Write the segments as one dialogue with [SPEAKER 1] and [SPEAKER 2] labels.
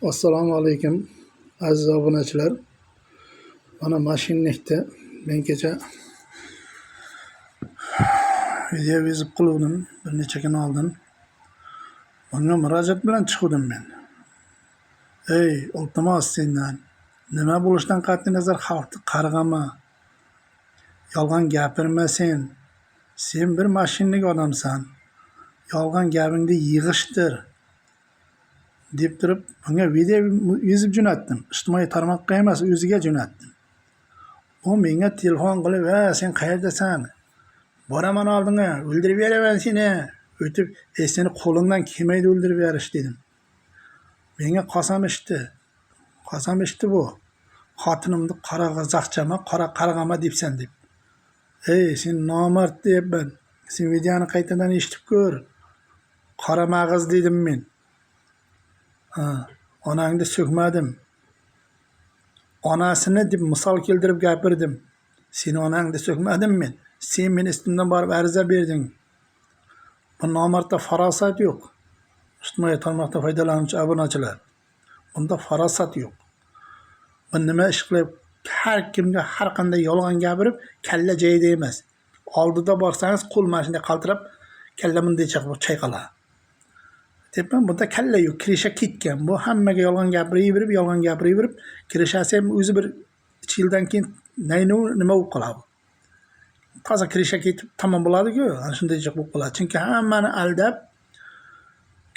[SPEAKER 1] Assalomu alaykum aziz obunachilar. Mana mashinnikda men kecha video yozib qiluvdim bir necha kun oldin. Bunga murojaat bilan chiqdim men. Ey, iltimos sendan nima bo'lishidan qat'iy nazar xalqni qarg'ama. Yolg'on gapirma sen. Sen bir mashinnik odamsan. Yolg'on gapingni yig'ishtir deb turib bunga video yozib jo'natdim. Ijtimoiy tarmoqqa emas, o'ziga jo'natdim. U menga telefon qilib, sen qayerdasan? Boraman oldinga, o'ldirib beraman seni. O'tib, seni qo'lingdan kelmaydi o'ldirib berish dedim. Menga qasam ichdi bu. Xotinimni qora g'azaqchama, qora qarg'ama debsan deb. Ey, sen nomard deyapman. Sen videoni qaytadan eshitib ko'r. Qora mag'iz dedim men. Onangni so'kmadim. Onasini deb misol keltirib gapirdim. Seni onangni so'kmadim men. Sen meni ustimdan borib ariza berding. Bu nomardda farosat yo'q. Ijtimoiy tarmoqda foydalanuvchi obunachilar. Bunda farosat yo'q. Bu nima ish qilib har kimga har qanday yolg'on gapirib, kalla joyida emas. Oldida borsangiz qo'l mashinada qaltirab, kalla bunday chayqaladi. Deyapman, bunda kalla yo'q, kirisha ketgan. Bu hammaga yolg'on gapiraverib, kirishasi ham o'zi bir 3 yildan keyin nima bo'lib qoladi. Toza kirisha ketib tamom bo'ladi-ku, ana shunday bo'lib qoladi. Chunki hammani aldab,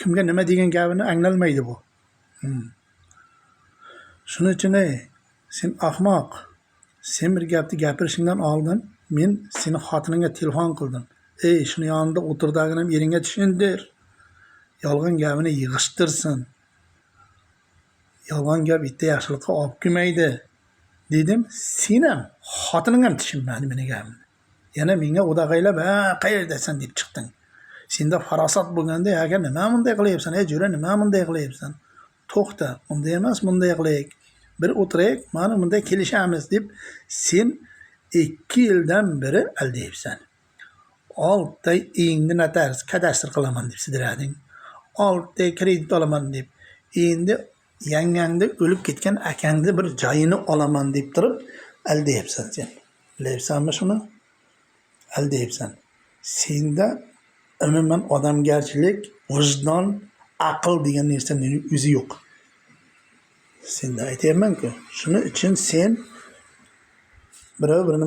[SPEAKER 1] kimga nima degan gapini anglalmaydi bu. Shuning uchun sen ahmoq. Sen bir gapni gapirishingdan oldin men seni xotiningga telefon qildim. Ey, shuni yonida o'tirdaginim eringga tushundir. Yolg'on gapini yig'ishtirsin. Yolg'on gap bitta yaxshilikqa olib kelmaydi dedim. Sen ham xotining ham tushunmadi meni gapimni. Yana menga o'dag'aylab, qayerdasan deb chiqding. Senda farosat bo'lganda, aka nima bunday qilyapsan? Jo'ra nima bunday qilyapsan? To'xta, bunday emas, bunday qilaylik. Bir o'tiraylik, mana bunday kelishamiz deb sen 2 yildan beri aldayapsan. 6 oy endi notarius kadastr qilaman deb sidirading. 6 oy kredit olaman deb. Endi yangangda o'lib ketgan akangni bir joyini olaman deb turib aldayapsan sen. Bilayapsanmi shuni? Aldayapsan. Senda umuman odamgarchilik, vijdon, aql degan narsaning o'zi yo'q. Senda aytayapman-ku, shuning uchun sen birov birini